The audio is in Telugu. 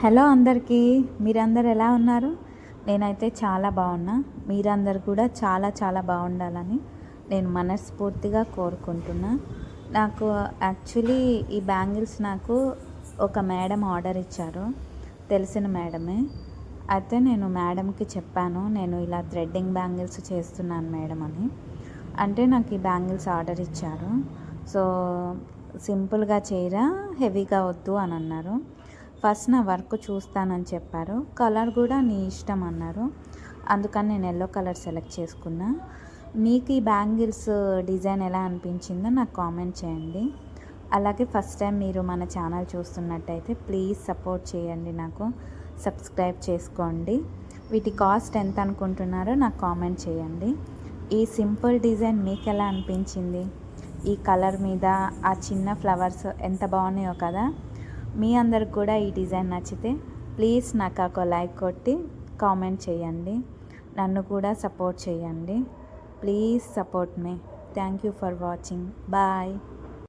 హలో అందరికీ, మీరందరూ ఎలా ఉన్నారు? నేనైతే చాలా బాగున్నా. మీరందరూ కూడా చాలా చాలా బాగుండాలని నేను మనస్ఫూర్తిగా కోరుకుంటున్నా. నాకు యాక్చువల్లీ ఈ బ్యాంగిల్స్ నాకు ఒక మేడం ఆర్డర్ ఇచ్చారు, తెలిసిన మేడమే. అయితే నేను మేడంకి చెప్పాను, నేను ఇలా థ్రెడ్డింగ్ బ్యాంగిల్స్ చేస్తున్నాను మేడం అని. అంటే నాకు ఈ బ్యాంగిల్స్ ఆర్డర్ ఇచ్చారు. సో సింపుల్గా చేయరా, హెవీగా వద్దు అని అన్నారు. ఫస్ట్ నా వర్క్ చూస్తానని చెప్పారు. కలర్ కూడా నీ ఇష్టం అన్నారు. అందుకని నేను ఎల్లో కలర్ సెలెక్ట్ చేసుకున్నా. మీకు ఈ బ్యాంగిల్స్ డిజైన్ ఎలా అనిపించిందో నాకు కామెంట్ చేయండి. అలాగే ఫస్ట్ టైం మీరు మన ఛానల్ చూస్తున్నట్టయితే ప్లీజ్ సపోర్ట్ చేయండి, నాకు సబ్స్క్రైబ్ చేసుకోండి. వీటి కాస్ట్ ఎంత అనుకుంటున్నారో నాకు కామెంట్ చేయండి. ఈ సింపుల్ డిజైన్ మీకు ఎలా అనిపించింది? ఈ కలర్ మీద ఆ చిన్న ఫ్లవర్స్ ఎంత బాగున్నాయో కదా. మీ అందరికి కూడా ఈ డిజైన్ నచ్చితే ప్లీజ్ నాకు ఒక లైక్ కొట్టి కామెంట్ చేయండి. నన్ను కూడా సపోర్ట్ చేయండి. Please support me. Thank you for watching. Bye.